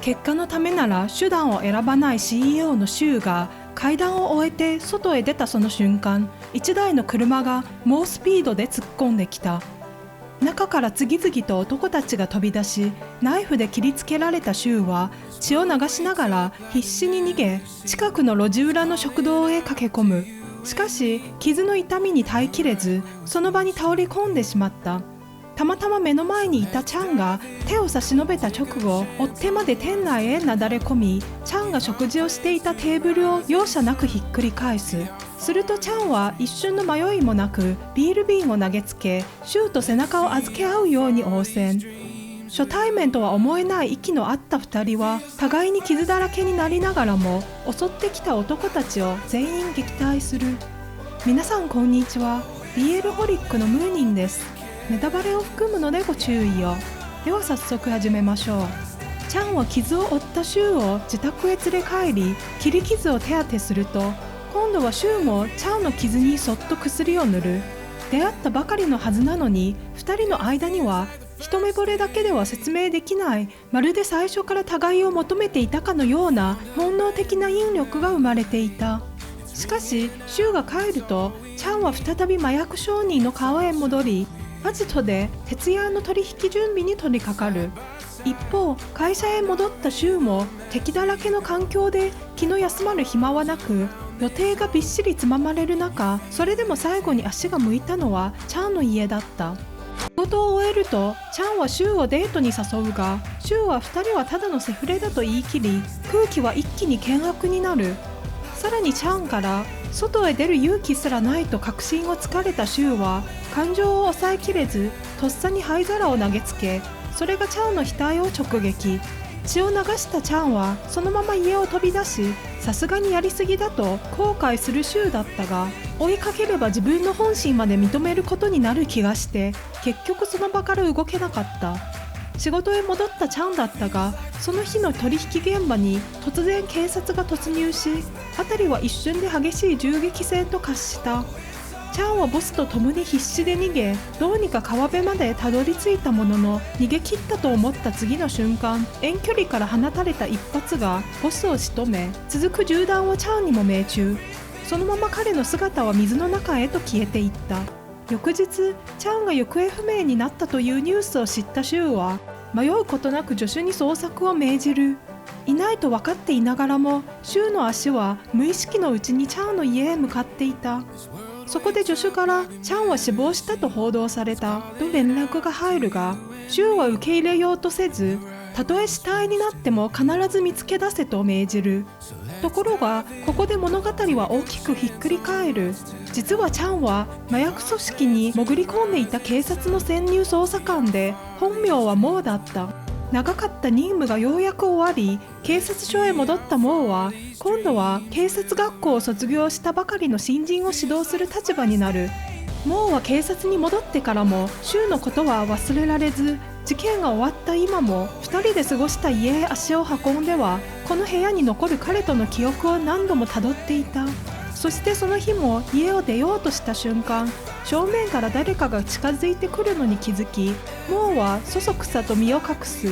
結果のためなら手段を選ばない CEO のシュウが会談を終えて外へ出たその瞬間、一台の車が猛スピードで突っ込んできた。中から次々と男たちが飛び出し、ナイフで切りつけられたシュウは血を流しながら必死に逃げ、近くの路地裏の食堂へ駆け込む。しかし傷の痛みに耐えきれず、その場に倒れ込んでしまった。たまたま目の前にいたチャンが手を差し伸べた直後、追っ手まで店内へなだれ込み、チャンが食事をしていたテーブルを容赦なくひっくり返す。するとチャンは一瞬の迷いもなくビール瓶を投げつけ、シュウと背中を預け合うように応戦。初対面とは思えない息の合った2人は互いに傷だらけになりながらも襲ってきた男たちを全員撃退する。皆さんこんにちは。 BL ホリックのムーニンです。ネタバレを含むのでご注意を。では早速始めましょう。チャンは傷を負ったシュウを自宅へ連れ帰り、切り傷を手当てすると、今度はシュウもチャンの傷にそっと薬を塗る。出会ったばかりのはずなのに、2人の間には一目惚れだけでは説明できない、まるで最初から互いを求めていたかのような本能的な引力が生まれていた。しかしシュウが帰ると、チャンは再び麻薬商人の顔へ戻り、アジトで徹夜の取引準備に取り掛かる。一方、会社へ戻ったシュウも敵だらけの環境で気の休まる暇はなく、予定がびっしりつままれる中、それでも最後に足が向いたのはチャンの家だった。仕事を終えるとチャンはシュウをデートに誘うが、シュウは2人はただのセフレだと言い切り、空気は一気に険悪になる。さらにチャンから外へ出る勇気すらないと確信をつかれたシュウは、感情を抑えきれずとっさに灰皿を投げつけ、それがチャンの額を直撃。血を流したチャンはそのまま家を飛び出し、さすがにやりすぎだと後悔するシュウだったが、追いかければ自分の本心まで認めることになる気がして、結局その場から動けなかった。仕事へ戻ったチャンだったが、その日の取引現場に突然警察が突入し、辺りは一瞬で激しい銃撃戦と化した。チャンはボスと共に必死で逃げ、どうにか川辺までたどり着いたものの、逃げ切ったと思った次の瞬間、遠距離から放たれた一発がボスを仕留め、続く銃弾をチャンにも命中。そのまま彼の姿は水の中へと消えていった。翌日、チャンが行方不明になったというニュースを知ったシュウは、迷うことなく助手に捜索を命じる。いないと分かっていながらも、シュウの足は無意識のうちにチャンの家へ向かっていた。そこで助手からチャンは死亡したと報道されたと連絡が入るが、シュウは受け入れようとせず、たとえ死体になっても必ず見つけ出せと命じる。ところがここで物語は大きくひっくり返る。実はチャンは麻薬組織に潜り込んでいた警察の潜入捜査官で、本名はモーだった。長かった任務がようやく終わり、警察署へ戻ったモーは今度は警察学校を卒業したばかりの新人を指導する立場になる。モーは警察に戻ってからもシュウのことは忘れられず、事件が終わった今も2人で過ごした家へ足を運んでは、この部屋に残る彼との記憶を何度もたどっていた。そしてその日も家を出ようとした瞬間、正面から誰かが近づいてくるのに気づき、モーはそそくさと身を隠す。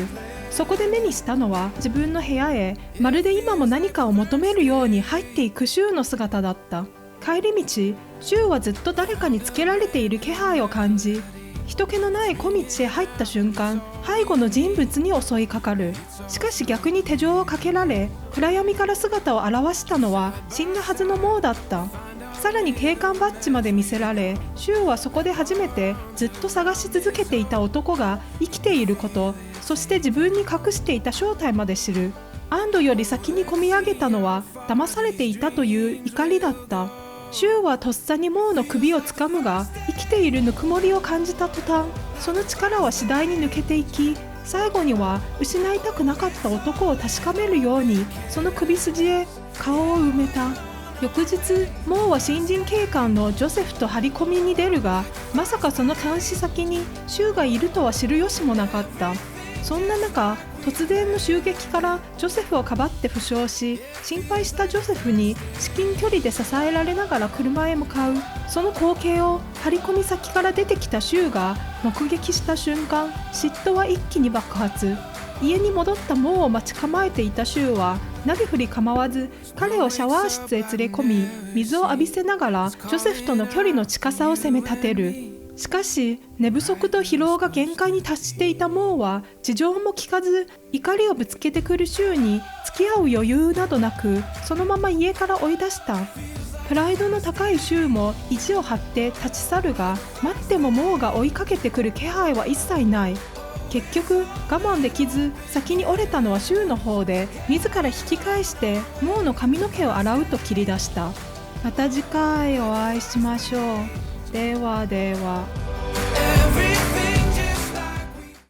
そこで目にしたのは自分の部屋へまるで今も何かを求めるように入っていくシュウの姿だった。帰り道、シュウはずっと誰かにつけられている気配を感じ、人気のない小道へ入った瞬間、背後の人物に襲いかかる。しかし逆に手錠をかけられ、暗闇から姿を現したのは死んだはずのモーだった。さらに警官バッジまで見せられ、シュウはそこで初めてずっと探し続けていた男が生きていること、そして自分に隠していた正体まで知る。安堵より先に込み上げたのは騙されていたという怒りだった。シュウはとっさにモーの首をつかむが、生きているぬくもりを感じた途端、その力は次第に抜けていき、最後には失いたくなかった男を確かめるようにその首筋へ顔を埋めた。翌日、モーは新人警官のジョセフと張り込みに出るが、まさかその監視先にシュウがいるとは知る由もなかった。そんな中、突然の襲撃からジョセフをかばって負傷し、心配したジョセフに至近距離で支えられながら車へ向かう。その光景を張り込み先から出てきたシューが目撃した瞬間、嫉妬は一気に爆発。家に戻ったモーを待ち構えていたシューはなりふり構わず彼をシャワー室へ連れ込み、水を浴びせながらジョセフとの距離の近さを責め立てる。しかし寝不足と疲労が限界に達していたモーは事情も聞かず、怒りをぶつけてくるシューに付き合う余裕などなく、そのまま家から追い出した。プライドの高いシューも意地を張って立ち去るが、待ってもモーが追いかけてくる気配は一切ない。結局我慢できず、先に折れたのはシューの方で、自ら引き返してモーの髪の毛を洗うと切り出した。また次回お会いしましょう。ではでは。